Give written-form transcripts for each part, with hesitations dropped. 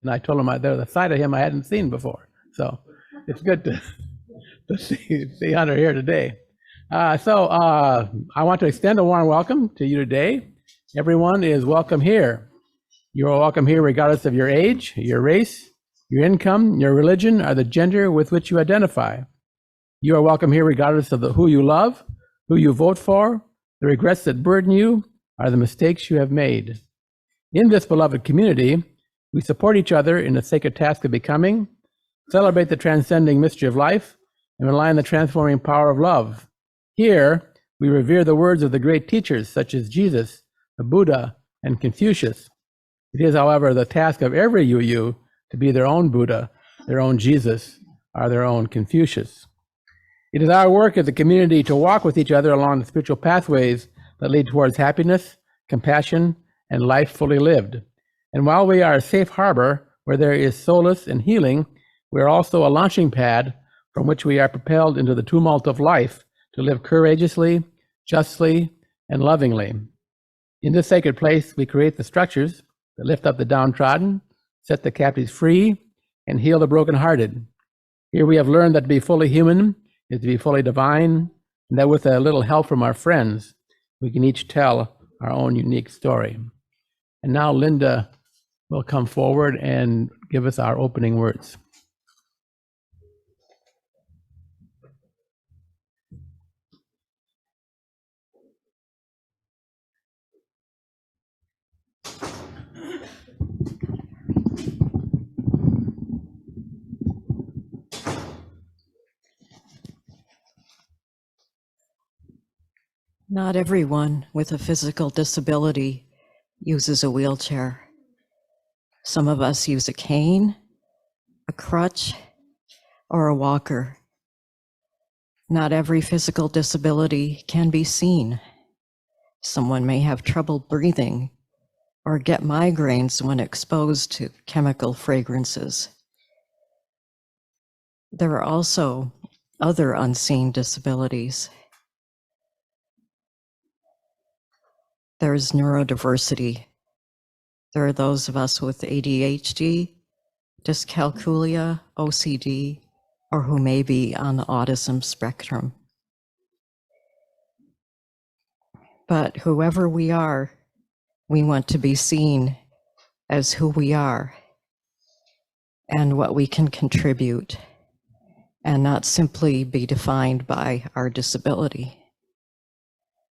And I told him there's a side of him I hadn't seen before. So it's good to see Hunter here today. I want to extend a warm welcome to you today. Everyone is welcome here. You are welcome here regardless of your age, your race, your income, your religion, or the gender with which you identify. You are welcome here regardless of who you love, who you vote for, the regrets that burden you, or the mistakes you have made. In this beloved community, we support each other in the sacred task of becoming, celebrate the transcending mystery of life, and rely on the transforming power of love. Here, we revere the words of the great teachers such as Jesus, the Buddha, and Confucius. It is, however, the task of every UU to be their own Buddha, their own Jesus, or their own Confucius. It is our work as a community to walk with each other along the spiritual pathways that lead towards happiness, compassion, and life fully lived. And while we are a safe harbor where there is solace and healing, we are also a launching pad from which we are propelled into the tumult of life to live courageously, justly, and lovingly. In this sacred place, we create the structures that lift up the downtrodden, set the captives free, and heal the brokenhearted. Here we have learned that to be fully human is to be fully divine, and that with a little help from our friends, we can each tell our own unique story. And now Linda will come forward and give us our opening words. Not everyone with a physical disability uses a wheelchair. Some of us use a cane, a crutch, or a walker. Not every physical disability can be seen. Someone may have trouble breathing or get migraines when exposed to chemical fragrances. There are also other unseen disabilities. There is neurodiversity. There are those of us with ADHD, dyscalculia, OCD, or who may be on the autism spectrum. But whoever we are, we want to be seen as who we are and what we can contribute, and not simply be defined by our disability.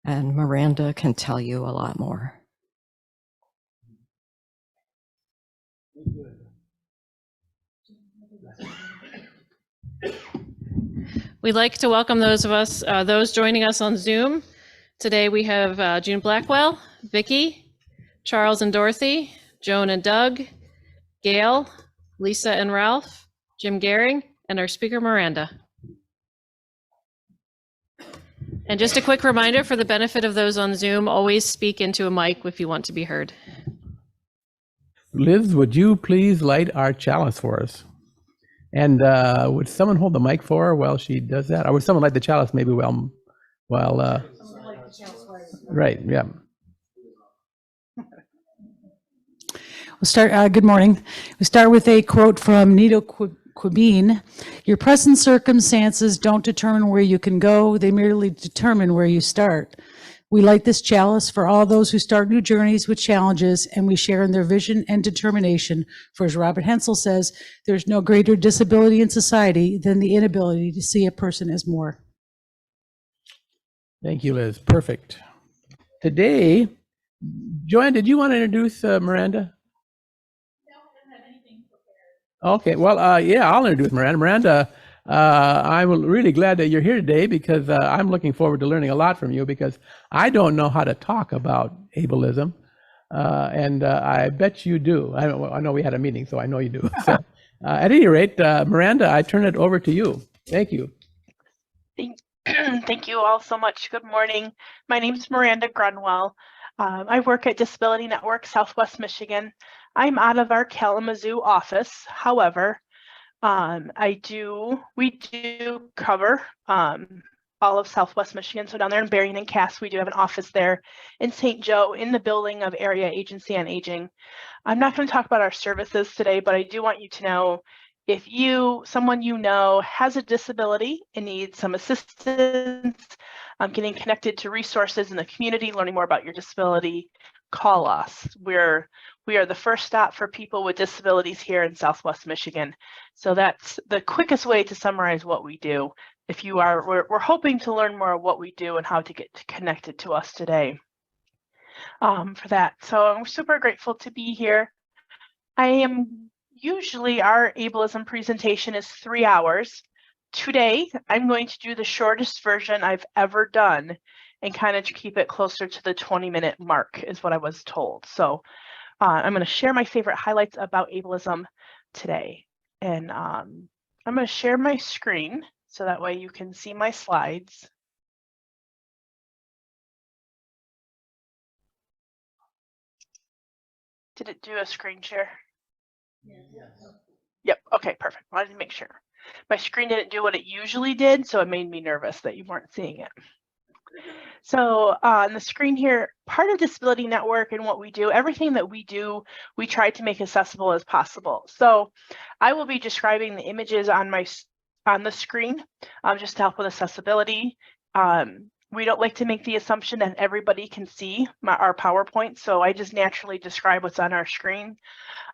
And Miranda can tell you a lot more. We'd like to welcome those joining us on Zoom. Today we have June Blackwell, Vicki, Charles and Dorothy, Joan and Doug, Gail, Lisa and Ralph, Jim Gehring, and our speaker Miranda. And just a quick reminder for the benefit of those on Zoom, always speak into a mic if you want to be heard. Liz, would you please light our chalice for us? And would someone hold the mic for her while she does that? Or would someone light the chalice maybe while right, yeah. We'll start, good morning. We start with a quote from Nito Quibine. Your present circumstances don't determine where you can go, they merely determine where you start. We light this chalice for all those who start new journeys with challenges, and we share in their vision and determination. For as Robert Hensel says, there's no greater disability in society than the inability to see a person as more. Thank you, Liz. Perfect. Today, Joanne, did you want to introduce Miranda? Okay, well, yeah, I'll introduce Miranda. Miranda, I'm really glad that you're here today because I'm looking forward to learning a lot from you because I don't know how to talk about ableism, and I bet you do. I know we had a meeting, so I know you do. So, at any rate, Miranda, I turn it over to you. Thank you. Thank you all so much. Good morning. My name is Miranda Grunwell. I work at Disability Network Southwest Michigan. I'm out of our Kalamazoo office. However, we do cover all of Southwest Michigan. So down there in Berrien and Cass, we do have an office there. In St. Joe, in the building of Area Agency on Aging. I'm not going to talk about our services today, but I do want you to know if someone you know has a disability and needs some assistance, getting connected to resources in the community, learning more about your disability, call us. We are the first stop for people with disabilities here in Southwest Michigan. So that's the quickest way to summarize what we do. If you are, we're hoping to learn more of what we do and how to get connected to us today for that. So I'm super grateful to be here. Usually our ableism presentation is 3 hours. Today, I'm going to do the shortest version I've ever done and kind of keep it closer to the 20-minute mark is what I was told. So I'm going to share my favorite highlights about ableism today. And I'm going to share my screen so that way you can see my slides. Did it do a screen share? Yep, okay, perfect. Wanted to make sure. My screen didn't do what it usually did, so it made me nervous that you weren't seeing it. So on the screen here, part of Disability Network and what we do, everything that we do, we try to make accessible as possible. So I will be describing the images on the screen just to help with accessibility. We don't like to make the assumption that everybody can see our PowerPoint, so I just naturally describe what's on our screen.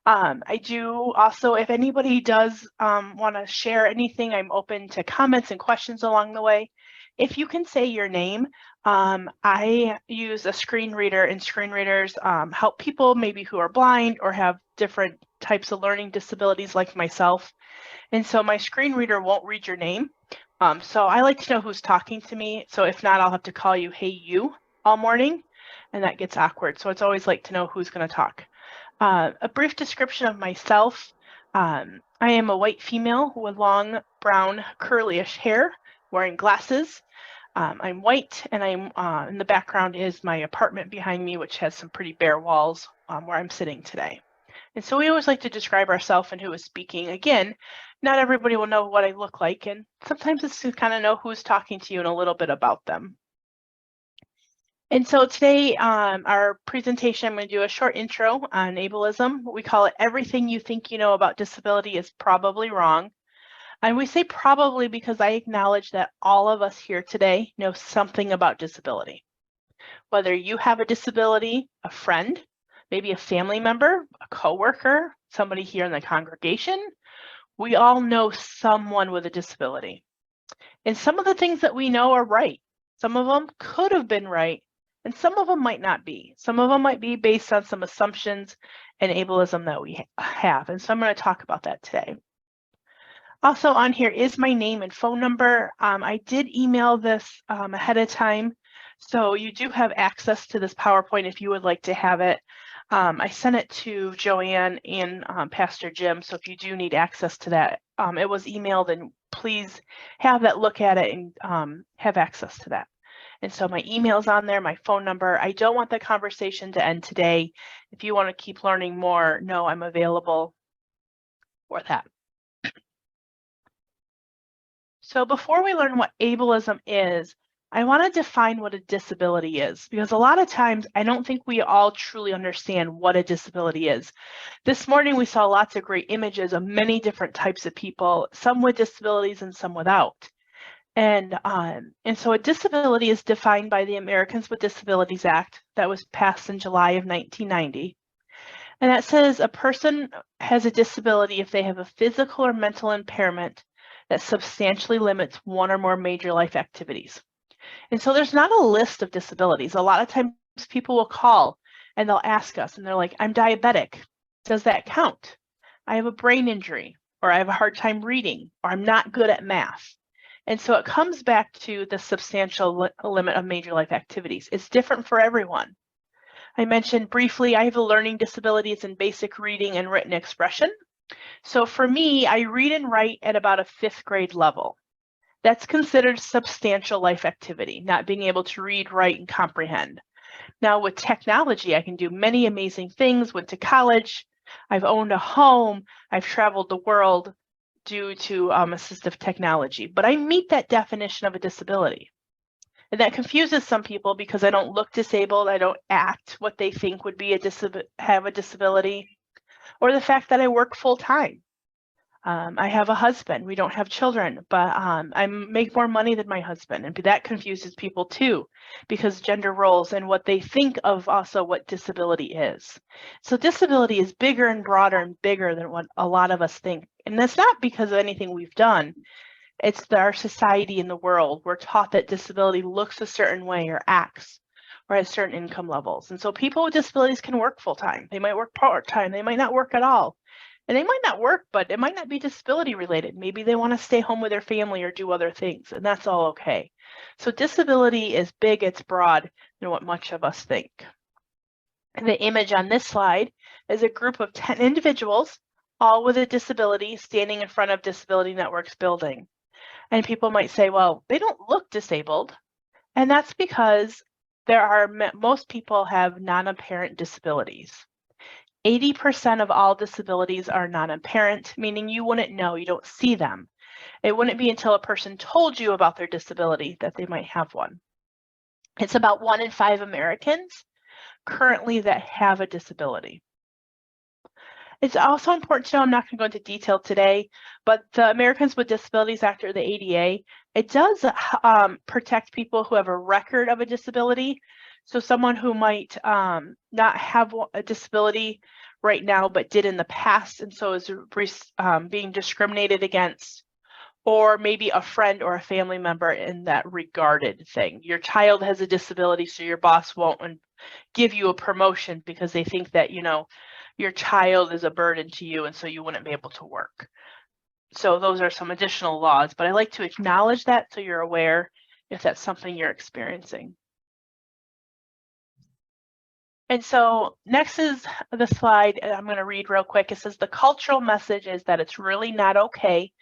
I do also, if anybody does want to share anything, I'm open to comments and questions along the way. If you can say your name, I use a screen reader, and screen readers help people maybe who are blind or have different types of learning disabilities like myself. And so my screen reader won't read your name. So I like to know who's talking to me. So if not, I'll have to call you, hey, you, all morning, and that gets awkward. So it's always like to know who's going to talk. A brief description of myself. I am a white female with long, brown, curly-ish hair, wearing glasses. I'm white, and I'm in the background is my apartment behind me, which has some pretty bare walls where I'm sitting today. And so we always like to describe ourselves and who is speaking. Again, not everybody will know what I look like, and sometimes it's to kind of know who's talking to you and a little bit about them. And so today, our presentation, I'm going to do a short intro on ableism. We call it Everything You Think You Know About Disability is Probably Wrong. And we say probably because I acknowledge that all of us here today know something about disability. Whether you have a disability, a friend, maybe a family member, a coworker, somebody here in the congregation, we all know someone with a disability. And some of the things that we know are right. Some of them could have been right, and some of them might not be. Some of them might be based on some assumptions and ableism that we have. And so I'm going to talk about that today. Also on here is my name and phone number. I did email this ahead of time, so you do have access to this PowerPoint if you would like to have it. I sent it to Joanne and Pastor Jim, so if you do need access to that, it was emailed, and please have that look at it and have access to that. And so my email's on there, my phone number. I don't want the conversation to end today. If you want to keep learning more, know I'm available for that. So before we learn what ableism is, I want to define what a disability is, because a lot of times I don't think we all truly understand what a disability is. This morning we saw lots of great images of many different types of people, some with disabilities and some without. And so a disability is defined by the Americans with Disabilities Act that was passed in July of 1990. And that says a person has a disability if they have a physical or mental impairment that substantially limits one or more major life activities. And so there's not a list of disabilities. A lot of times people will call and they'll ask us, and they're like, I'm diabetic. Does that count? I have a brain injury, or I have a hard time reading, or I'm not good at math. And so it comes back to the substantial limit of major life activities. It's different for everyone. I mentioned briefly, I have a learning disability. It's in basic reading and written expression. So for me, I read and write at about a 5th grade level. That's considered substantial life activity, not being able to read, write, and comprehend. Now with technology, I can do many amazing things, went to college, I've owned a home, I've traveled the world due to assistive technology, but I meet that definition of a disability. And that confuses some people because I don't look disabled, I don't act what they think would be have a disability, or the fact that I work full time. I have a husband, we don't have children, but I make more money than my husband, and that confuses people too, because gender roles and what they think of also what disability is. So disability is bigger and broader and bigger than what a lot of us think. And that's not because of anything we've done. It's our society in the world. We're taught that disability looks a certain way or acts or has certain income levels. And so people with disabilities can work full time. They might work part time. They might not work at all. And they might not work, but it might not be disability related. Maybe they want to stay home with their family or do other things, and that's all okay. So disability is big, it's broad than what much of us think. And the image on this slide is a group of 10 individuals, all with a disability, standing in front of Disability Network's building. And people might say, well, they don't look disabled. And that's because most people have non-apparent disabilities. 80% of all disabilities are non-apparent, meaning you wouldn't know, you don't see them. It wouldn't be until a person told you about their disability that they might have one. It's about 1 in 5 Americans currently that have a disability. It's also important to know, I'm not going to go into detail today, but the Americans with Disabilities Act, or the ADA, it does protect people who have a record of a disability. So someone who might not have a disability right now, but did in the past, and so is being discriminated against, or maybe a friend or a family member in that regarded thing. Your child has a disability, so your boss won't give you a promotion because they think that, you know, your child is a burden to you, and so you wouldn't be able to work. So those are some additional laws, but I like to acknowledge that so you're aware if that's something you're experiencing. And so next is the slide I'm going to read real quick. It says the cultural message is that it's really not okay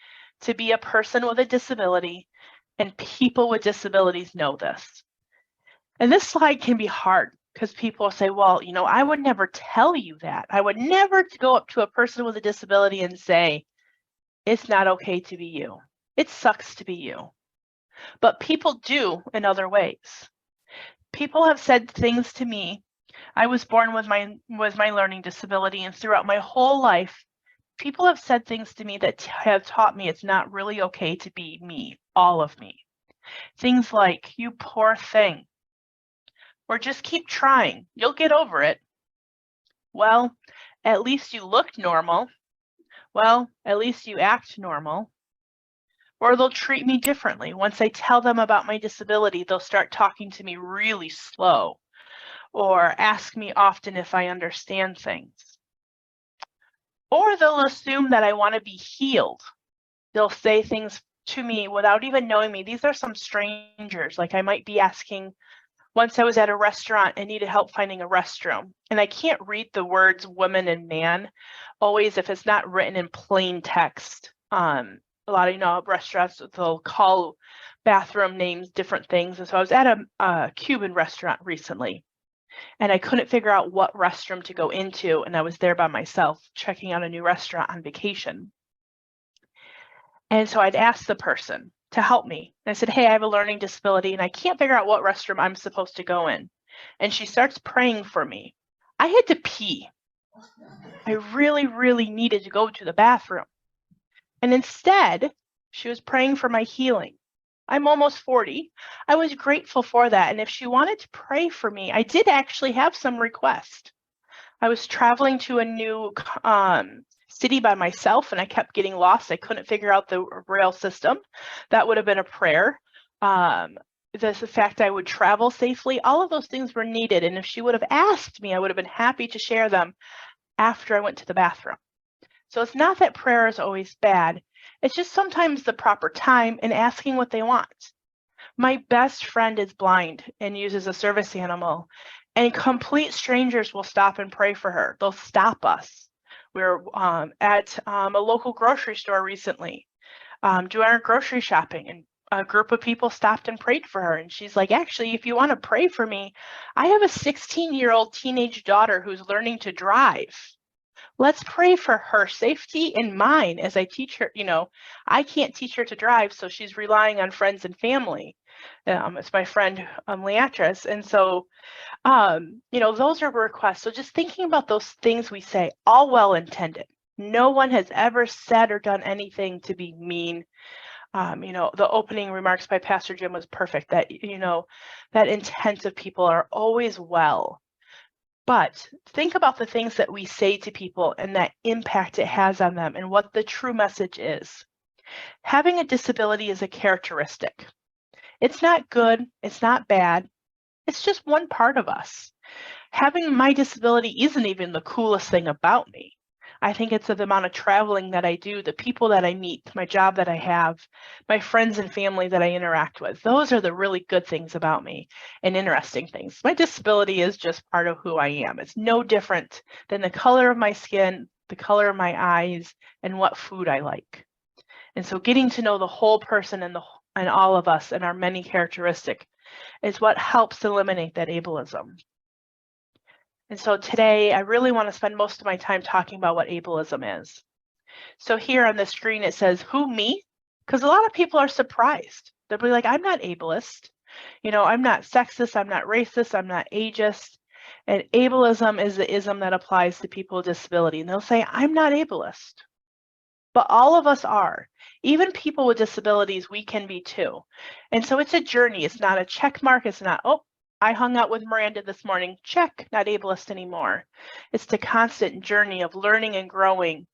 to be a person with a disability, and people with disabilities know this. And this slide can be hard because people say, well, you know, I would never tell you that. I would never go up to a person with a disability and say, it's not okay to be you. It sucks to be you. But people do in other ways. People have said things to me. I was born with my learning disability, and throughout my whole life, people have said things to me that have taught me it's not really okay to be me, all of me. Things like, you poor thing, or just keep trying, you'll get over it. Well, at least you look normal. Well, at least you act normal. Or they'll treat me differently. Once I tell them about my disability, they'll start talking to me really slow, or ask me often if I understand things. Or they'll assume that I want to be healed. They'll say things to me without even knowing me. These are some strangers. Like I might be asking, once I was at a restaurant and needed help finding a restroom. And I can't read the words woman and man always if it's not written in plain text. A lot of restaurants, they'll call bathroom names different things. And so I was at a Cuban restaurant recently, and I couldn't figure out what restroom to go into, and I was there by myself checking out a new restaurant on vacation. And so I'd asked the person to help me. And I said, hey, I have a learning disability, and I can't figure out what restroom I'm supposed to go in. And she starts praying for me. I had to pee. I really, really needed to go to the bathroom. And instead, she was praying for my healing. I'm almost 40. I was grateful for that. And if she wanted to pray for me, I did actually have some requests. I was traveling to a new city by myself, and I kept getting lost. I couldn't figure out the rail system. That would have been a prayer. The fact I would travel safely, all of those things were needed. And if she would have asked me, I would have been happy to share them after I went to the bathroom. So it's not that prayer is always bad. It's just sometimes the proper time and asking what they want. My best friend is blind and uses a service animal, and complete strangers will stop and pray for her. They'll stop us. We were at a local grocery store recently doing our grocery shopping, and a group of people stopped and prayed for her. And she's like, actually, if you want to pray for me, I have a 16-year-old teenage daughter who's learning to drive. Let's pray for her safety and mine as I teach her. I can't teach her to drive, so she's relying on friends and family. It's my friend Leatrice. And so, those are requests. So just thinking about those things we say, all well intended. No one has ever said or done anything to be mean. The opening remarks by Pastor Jim was perfect, that, that intent of people are always well. But think about the things that we say to people and that impact it has on them and what the true message is. Having a disability is a characteristic. It's not good, it's not bad, it's just one part of us. Having my disability isn't even the coolest thing about me. I think it's the amount of traveling that I do, the people that I meet, my job that I have, my friends and family that I interact with. Those are the really good things about me and interesting things. My disability is just part of who I am. It's no different than the color of my skin, the color of my eyes, and what food I like. And so getting to know the whole person and all of us and our many characteristics is what helps eliminate that ableism. And so today, I really want to spend most of my time talking about what ableism is. So here on the screen, it says, who, me? Because a lot of people are surprised. They'll be like, I'm not ableist. I'm not sexist, I'm not racist, I'm not ageist. And ableism is the ism that applies to people with disability. And they'll say, I'm not ableist. But all of us are. Even people with disabilities, we can be too. And so it's a journey. It's not a check mark. It's not, oh, I hung out with Miranda this morning. Check, not ableist anymore. It's the constant journey of learning and growing.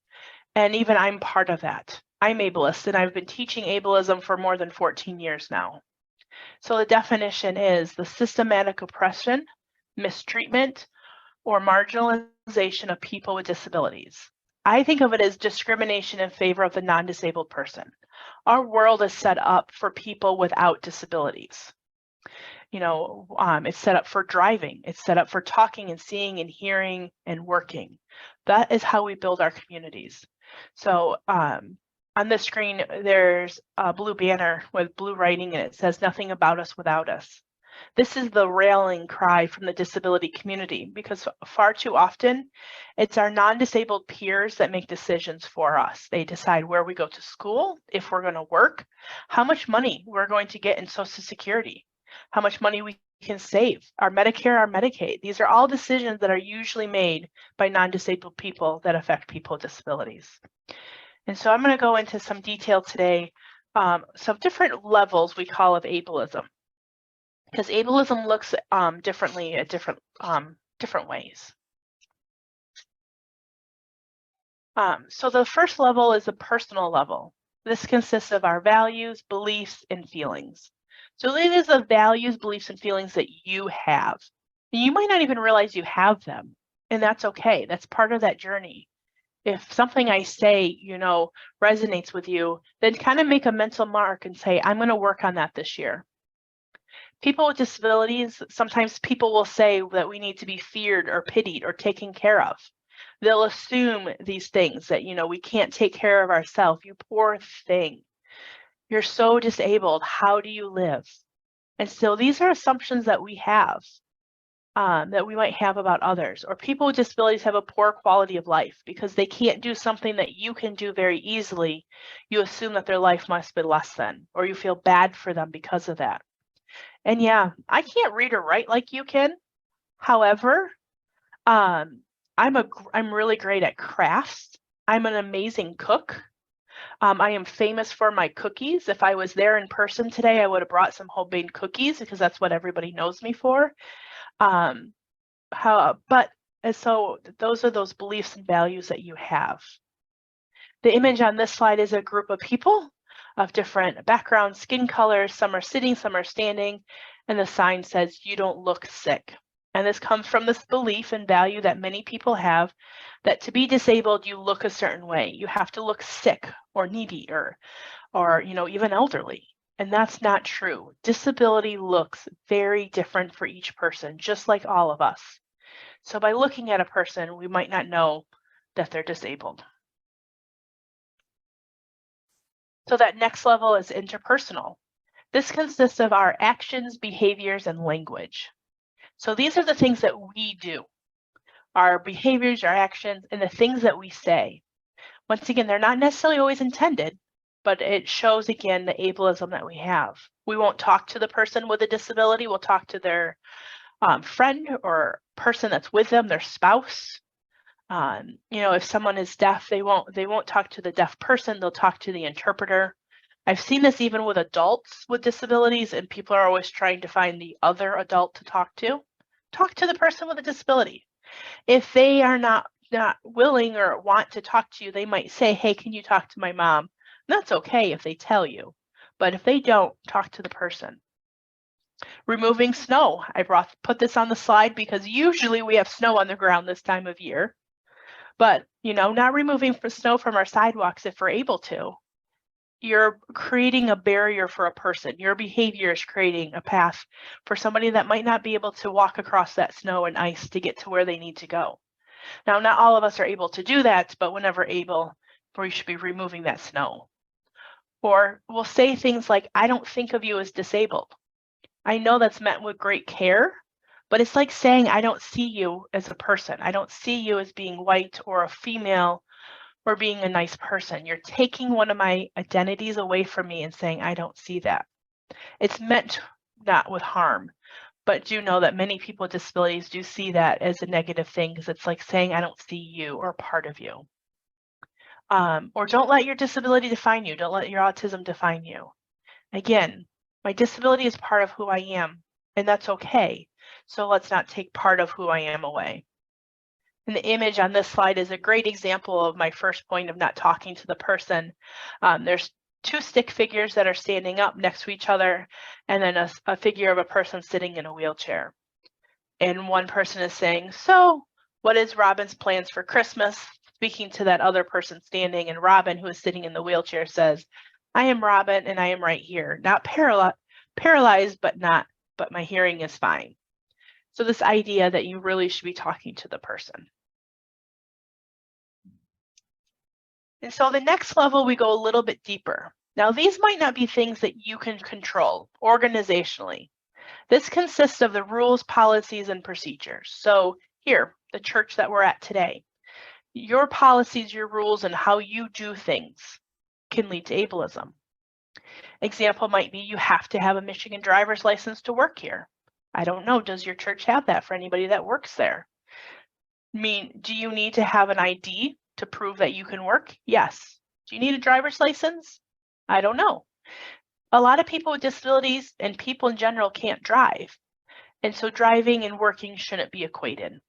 And even I'm part of that. I'm ableist, and I've been teaching ableism for more than 14 years now. So the definition is the systematic oppression, mistreatment, or marginalization of people with disabilities. I think of it as discrimination in favor of the non-disabled person. Our world is set up for people without disabilities. It's set up for driving. It's set up for talking and seeing and hearing and working. That is how we build our communities. So on the screen, there's a blue banner with blue writing, and it says, nothing about us without us. This is the rallying cry from the disability community, because far too often, it's our non-disabled peers that make decisions for us. They decide where we go to school, if we're going to work, how much money we're going to get in Social Security, how much money we can save, our Medicare, our Medicaid. These are all decisions that are usually made by non-disabled people that affect people with disabilities. And so I'm going to go into some detail today, some different levels we call of ableism, because ableism looks differently at different ways. So the first level is the personal level. This consists of our values, beliefs, and feelings. So it is the values, beliefs, and feelings that you have. You might not even realize you have them, and that's okay. That's part of that journey. If something I say, resonates with you, then kind of make a mental mark and say, I'm going to work on that this year. People with disabilities, sometimes people will say that we need to be feared or pitied or taken care of. They'll assume these things that, we can't take care of ourselves. You poor thing. You're so disabled. How do you live? And so these are assumptions that we have, that we might have about others. Or people with disabilities have a poor quality of life because they can't do something that you can do very easily. You assume that their life must be less than, or you feel bad for them because of that. And yeah, I can't read or write like you can. However, I'm really great at crafts. I'm an amazing cook. I am famous for my cookies. If I was there in person today, I would have brought some homemade cookies because that's what everybody knows me for. So those are those beliefs and values that you have. The image on this slide is a group of people of different backgrounds, skin colors. Some are sitting, some are standing, and the sign says, you don't look sick. And this comes from this belief and value that many people have, that to be disabled, you look a certain way. You have to look sick or needy or even elderly. And that's not true. Disability looks very different for each person, just like all of us. So by looking at a person, we might not know that they're disabled. So that next level is interpersonal. This consists of our actions, behaviors, and language. So these are the things that we do. our behaviors, our actions, and the things that we say. Once again, they're not necessarily always intended, but it shows again the ableism that we have. We won't talk to the person with a disability. We'll talk to their friend or person that's with them, their spouse. If someone is deaf, they won't talk to the deaf person. They'll talk to the interpreter. I've seen this even with adults with disabilities, and people are always trying to find the other adult to talk to. Talk to the person with a disability. If they are not willing or want to talk to you, they might say, hey, can you talk to my mom? And that's okay if they tell you. But if they don't, talk to the person. Removing snow. I put this on the slide because usually we have snow on the ground this time of year. But, not removing snow from our sidewalks if we're able to. You're creating a barrier for a person. Your behavior is creating a path for somebody that might not be able to walk across that snow and ice to get to where they need to go. Now, not all of us are able to do that, but whenever able, we should be removing that snow. Or we'll say things like, I don't think of you as disabled. I know that's meant with great care, but it's like saying, I don't see you as a person. I don't see you as being white or a female or being a nice person. You're taking one of my identities away from me and saying, I don't see that. It's meant not with harm, but do know that many people with disabilities do see that as a negative thing because it's like saying, I don't see you or part of you. Or don't let your disability define you. Don't let your autism define you. Again, my disability is part of who I am, and that's okay. So let's not take part of who I am away. And the image on this slide is a great example of my first point of not talking to the person. There's two stick figures that are standing up next to each other, and then a figure of a person sitting in a wheelchair. And one person is saying, so what is Robin's plans for Christmas? Speaking to that other person standing, and Robin, who is sitting in the wheelchair, says, I am Robin and I am right here, not paralyzed, but my hearing is fine. So this idea that you really should be talking to the person. And so the next level, we go a little bit deeper. Now, these might not be things that you can control organizationally. This consists of the rules, policies, and procedures. So here, the church that we're at today, your policies, your rules, and how you do things can lead to ableism. Example might be you have to have a Michigan driver's license to work here. I don't know, does your church have that for anybody that works there? Do you need to have an ID to prove that you can work? Yes. Do you need a driver's license? I don't know. A lot of people with disabilities and people in general can't drive. And so driving and working shouldn't be equated.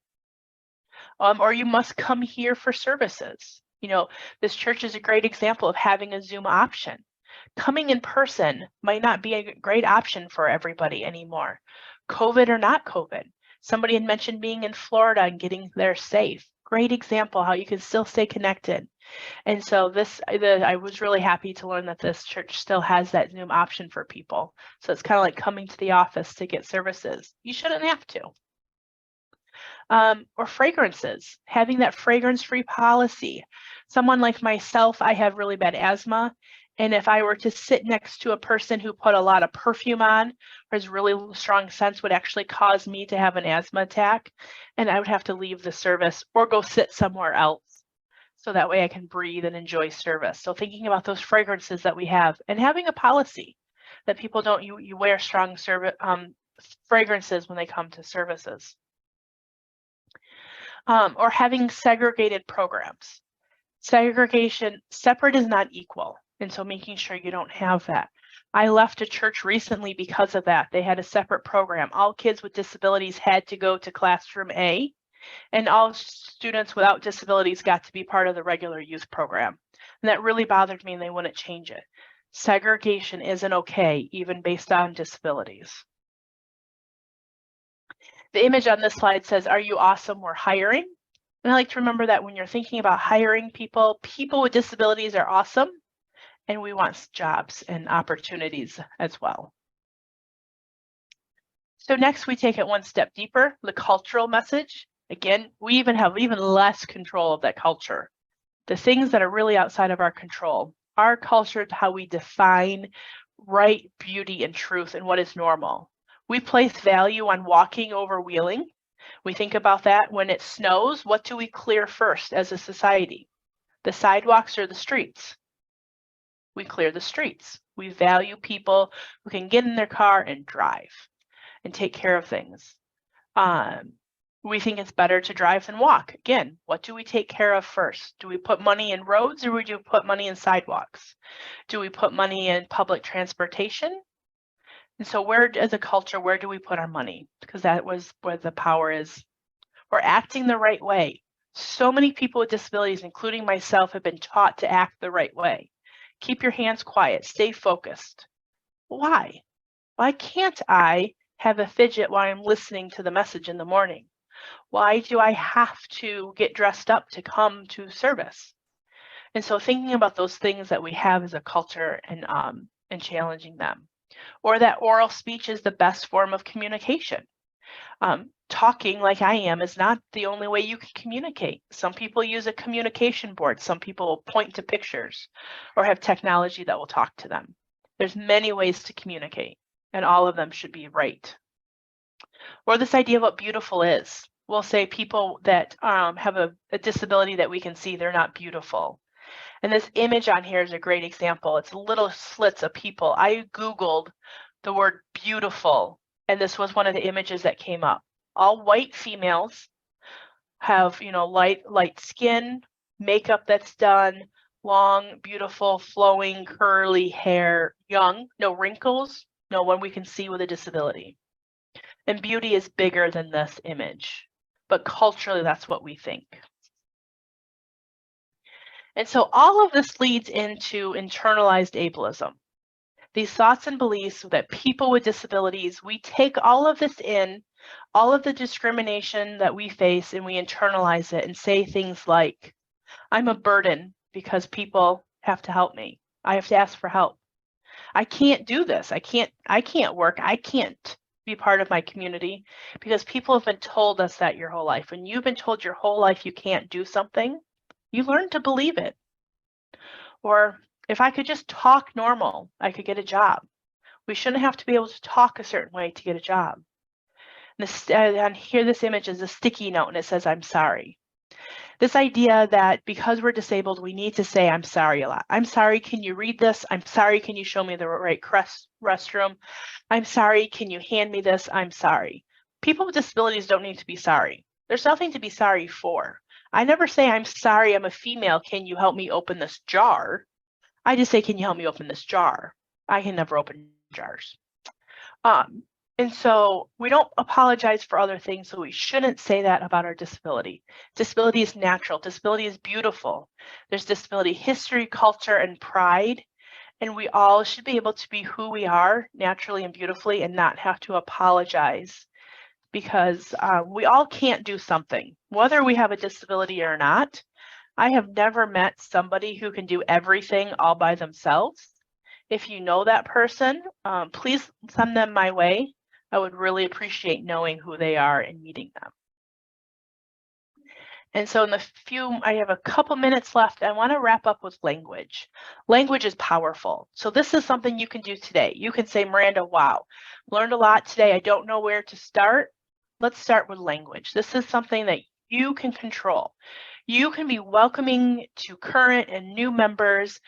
Or you must come here for services. This church is a great example of having a Zoom option. Coming in person might not be a great option for everybody anymore. COVID or not COVID. Somebody had mentioned being in Florida and getting there safe. Great example how you can still stay connected. And so I was really happy to learn that this church still has that Zoom option for people. So it's kind of like coming to the office to get services. You shouldn't have to. Or fragrances, having that fragrance-free policy. Someone like myself, I have really bad asthma. And if I were to sit next to a person who put a lot of perfume on or has really strong scents, would actually cause me to have an asthma attack. And I would have to leave the service or go sit somewhere else. So that way I can breathe and enjoy service. So thinking about those fragrances that we have and having a policy that people don't, you wear strong fragrances when they come to services. Or having segregated programs. Segregation, separate is not equal. And so making sure you don't have that. I left a church recently because of that. They had a separate program. All kids with disabilities had to go to classroom A, and all students without disabilities got to be part of the regular youth program. And that really bothered me, and they wouldn't change it. Segregation isn't okay, even based on disabilities. The image on this slide says, are you awesome? We're hiring. And I like to remember that when you're thinking about hiring people, people with disabilities are awesome, and we want jobs and opportunities as well. So next we take it one step deeper, the cultural message. Again, we have even less control of that culture. The things that are really outside of our control. Our culture, how we define right, beauty, and truth, and what is normal. We place value on walking over wheeling, We think about that when it snows. What do we clear first as a society? The sidewalks or the streets? We clear the streets. We value people who can get in their car and drive and take care of things. We think it's better to drive than walk. Again, what do we take care of first? Do we put money in roads or do we put money in sidewalks? Do we put money in public transportation? And so where, as a culture, where do we put our money? Because that was where the power is. We're acting the right way. So many people with disabilities, including myself, have been taught to act the right way. Keep your hands quiet, stay focused. Why? Why can't I have a fidget while I'm listening to the message in the morning? Why do I have to get dressed up to come to service? And so thinking about those things that we have as a culture and challenging them. Or that oral speech is the best form of communication. Talking like I am is not the only way you can communicate. Some people use a communication board. Some people will point to pictures or have technology that will talk to them. There's many ways to communicate, and all of them should be right. Or this idea of what beautiful is. We'll say people that have a disability that we can see, they're not beautiful. And this image on here is a great example. It's little slits of people. I Googled the word beautiful, and this was one of the images that came up. All white females have, light skin, makeup that's done, long, beautiful, flowing, curly hair, young, no wrinkles, no one we can see with a disability. And beauty is bigger than this image, but culturally, that's what we think. And so all of this leads into internalized ableism. These thoughts and beliefs that people with disabilities, we take all of this in, all of the discrimination that we face, and we internalize it and say things like, I'm a burden because people have to help me. I have to ask for help. I can't do this. I can't work. I can't be part of my community because people have been told us that your whole life. When you've been told your whole life you can't do something, you learn to believe it. Or if I could just talk normal, I could get a job. We shouldn't have to be able to talk a certain way to get a job. And here, this image is a sticky note and it says, I'm sorry. This idea that because we're disabled, we need to say, I'm sorry a lot. I'm sorry, can you read this? I'm sorry, can you show me the right restroom? I'm sorry, can you hand me this? I'm sorry. People with disabilities don't need to be sorry. There's nothing to be sorry for. I never say, I'm sorry, I'm a female, can you help me open this jar? I just say, can you help me open this jar? I can never open jars. And so we don't apologize for other things, so we shouldn't say that about our disability. Disability is natural. Disability is beautiful. There's disability history, culture, and pride, and we all should be able to be who we are naturally and beautifully and not have to apologize because we all can't do something, whether we have a disability or not. I have never met somebody who can do everything all by themselves. If you know that person, please send them my way. I would really appreciate knowing who they are and meeting them. And so I have a couple minutes left. I want to wrap up with language. Language is powerful. So this is something you can do today. You can say, Miranda, wow, learned a lot today. I don't know where to start. Let's start with language. This is something that you can control. You can be welcoming to current and new members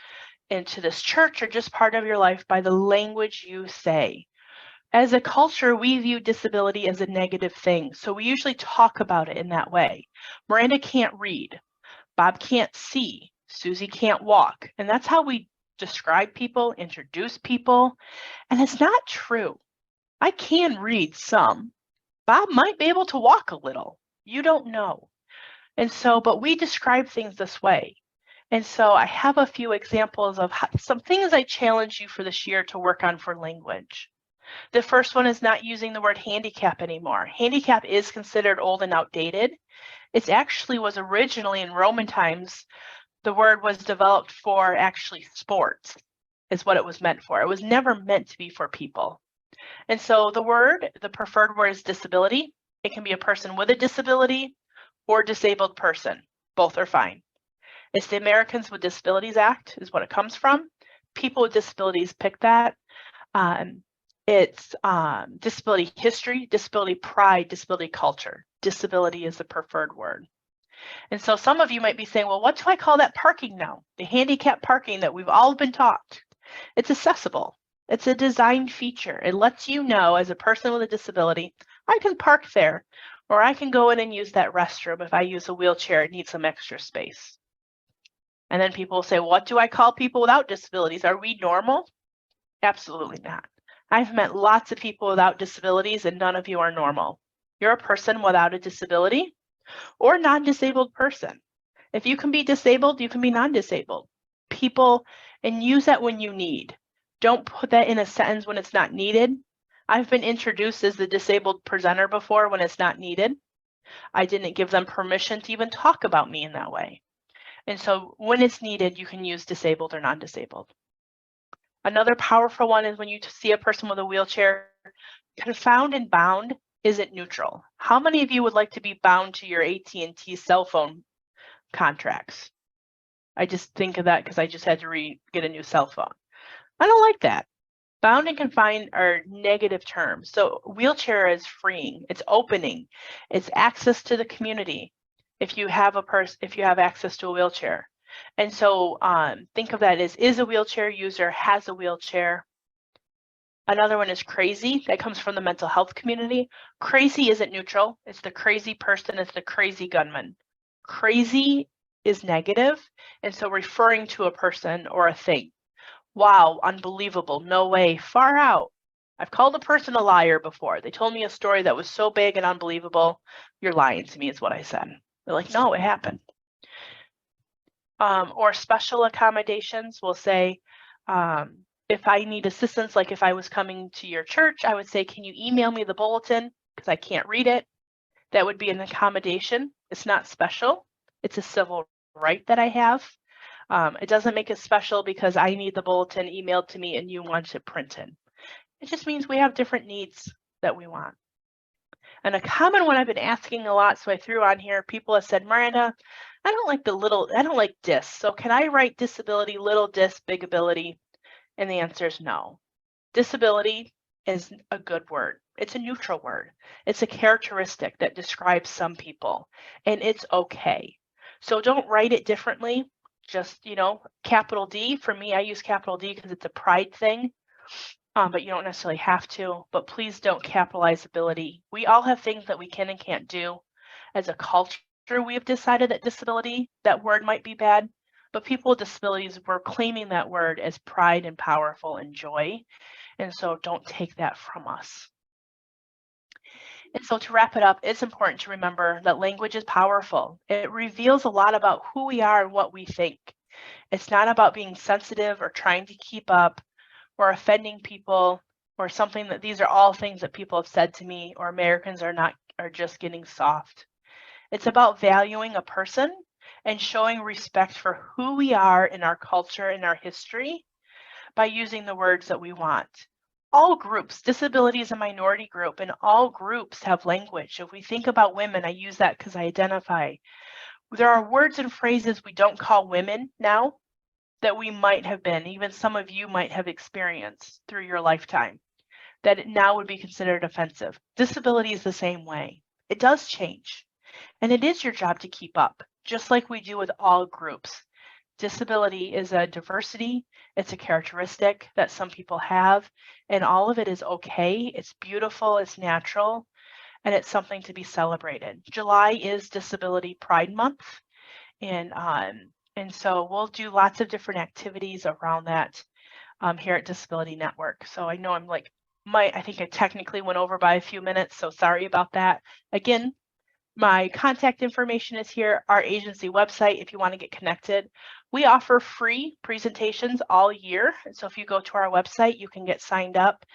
into this church or just part of your life by the language you say. As a culture, we view disability as a negative thing, so we usually talk about it in that way. Miranda can't read, Bob can't see, Susie can't walk, and that's how we describe people, introduce people, and it's not true. I can read some. Bob might be able to walk a little. You don't know. And so, but we describe things this way. And so I have a few examples of some things I challenge you for this year to work on for language. The first one is not using the word handicap anymore. Handicap is considered old and outdated. It actually was originally in Roman times, the word was developed for actually sports, is what it was meant for. It was never meant to be for people. And so the preferred word is disability. It can be a person with a disability or disabled person. Both are fine. It's the Americans with Disabilities Act is what it comes from. People with disabilities pick that. It's disability history, disability pride, disability culture. disability is the preferred word. And so some of you might be saying, well, what do I call that parking now? The handicap parking that we've all been taught. It's accessible. It's a design feature. It lets you know as a person with a disability, I can park there, or I can go in and use that restroom if I use a wheelchair and need some extra space. And then people will say, what do I call people without disabilities? Are we normal? Absolutely not. I've met lots of people without disabilities and none of you are normal. You're a person without a disability or non-disabled person. If you can be disabled, you can be non-disabled. People, and use that when you need. Don't put that in a sentence when it's not needed. I've been introduced as the disabled presenter before when it's not needed. I didn't give them permission to even talk about me in that way. And so when it's needed, you can use disabled or non-disabled. Another powerful one is when you see a person with a wheelchair, confound and bound isn't neutral. How many of you would like to be bound to your AT&T cell phone contracts? I just think of that because I just had to get a new cell phone. I don't like that. Bound and confined are negative terms. So wheelchair is freeing, it's opening, it's access to the community. If you have access to a wheelchair. And so think of that as is a wheelchair user, has a wheelchair. Another one is crazy. That comes from the mental health community. Crazy isn't neutral. It's the crazy person. It's the crazy gunman. Crazy is negative, and so referring to a person or a thing. Wow, unbelievable, no way, far out. I've called a person a liar before. They told me a story that was so big and unbelievable. You're lying to me is what I said. They're like, no, it happened. Or special accommodations will say, if I need assistance, like if I was coming to your church, I would say, can you email me the bulletin? Because I can't read it. That would be an accommodation. It's not special. It's a civil right that I have. It doesn't make it special because I need the bulletin emailed to me and you want it printed. It just means we have different needs that we want. And a common one I've been asking a lot, so I threw on here, people have said, Miranda, I don't like dis. So can I write disability, little dis, big ability? And the answer is no. Disability is a good word. It's a neutral word. It's a characteristic that describes some people, and it's okay. So don't write it differently. Just, capital D. For me, I use capital D because it's a pride thing, but you don't necessarily have to. But please don't capitalize ability. We all have things that we can and can't do. As a culture, we have decided that disability, that word might be bad, but people with disabilities, we're claiming that word as pride and powerful and joy. And so don't take that from us. And so to wrap it up, it's important to remember that language is powerful. It reveals a lot about who we are and what we think. It's not about being sensitive or trying to keep up or offending people or something that these are all things that people have said to me or Americans are just getting soft. It's about valuing a person and showing respect for who we are in our culture and our history by using the words that we want. All groups, disability is a minority group, and all groups have language. If we think about women, I use that because I identify. There are words and phrases we don't call women now that we might have been, even some of you might have experienced through your lifetime, that now would be considered offensive. Disability is the same way. It does change, and it is your job to keep up, just like we do with all groups. Disability is a diversity, it's a characteristic that some people have, and all of it is okay, it's beautiful, it's natural, and it's something to be celebrated. July is Disability Pride Month, and so we'll do lots of different activities around that here at Disability Network. So I know I think I technically went over by a few minutes, so sorry about that. Again, my contact information is here, our agency website if you want to get connected. We offer free presentations all year. And so if you go to our website, you can get signed up.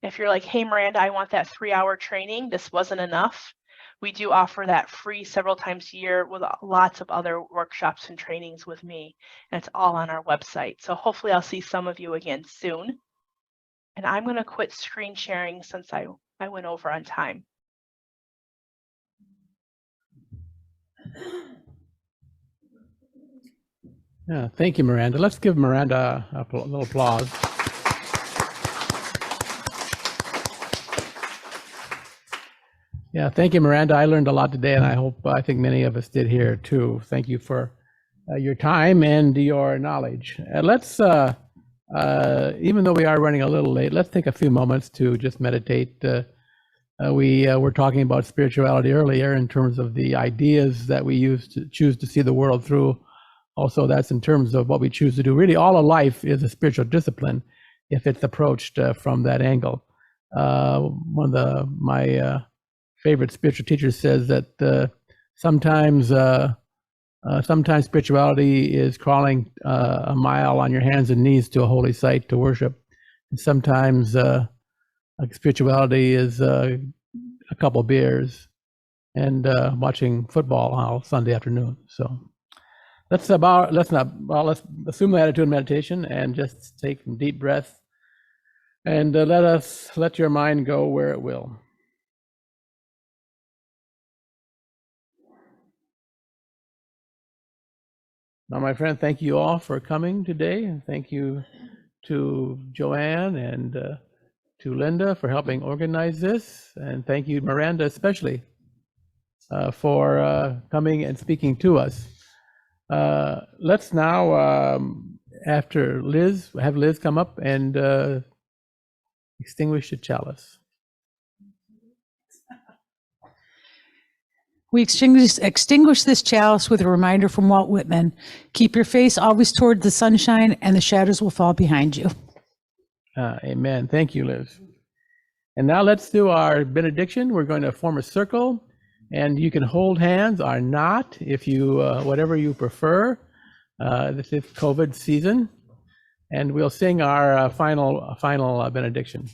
If you're like, hey, Miranda, I want that 3-hour training, this wasn't enough. We do offer that free several times a year with lots of other workshops and trainings with me. And it's all on our website. So hopefully I'll see some of you again soon. And I'm going to quit screen sharing since I went over on time. Yeah, thank you, Miranda. Let's give Miranda a little applause. Yeah, thank you, Miranda. I learned a lot today, and I think many of us did here too. Thank you for your time and your knowledge. Even though we are running a little late, let's take a few moments to just meditate. We were talking about spirituality earlier in terms of the ideas that we choose to see the world through. Also, that's in terms of what we choose to do. Really, all of life is a spiritual discipline if it's approached from that angle. One of my favorite spiritual teachers says that sometimes spirituality is crawling a mile on your hands and knees to a holy site to worship. And sometimes spirituality is a couple beers and watching football on Sunday afternoon. So let's assume the attitude of meditation and just take some deep breaths and let your mind go where it will. Now, my friend, thank you all for coming today. And thank you to Joanne and to Linda for helping organize this. And thank you, Miranda, especially for coming and speaking to us. Let's now, after Liz, have Liz come up and extinguish the chalice. We extinguish this chalice with a reminder from Walt Whitman. Keep your face always toward the sunshine and the shadows will fall behind you. Amen. Thank you, Liz. And now let's do our benediction. We're going to form a circle, and you can hold hands or not, if you, whatever you prefer. This is COVID season, and we'll sing our final benediction.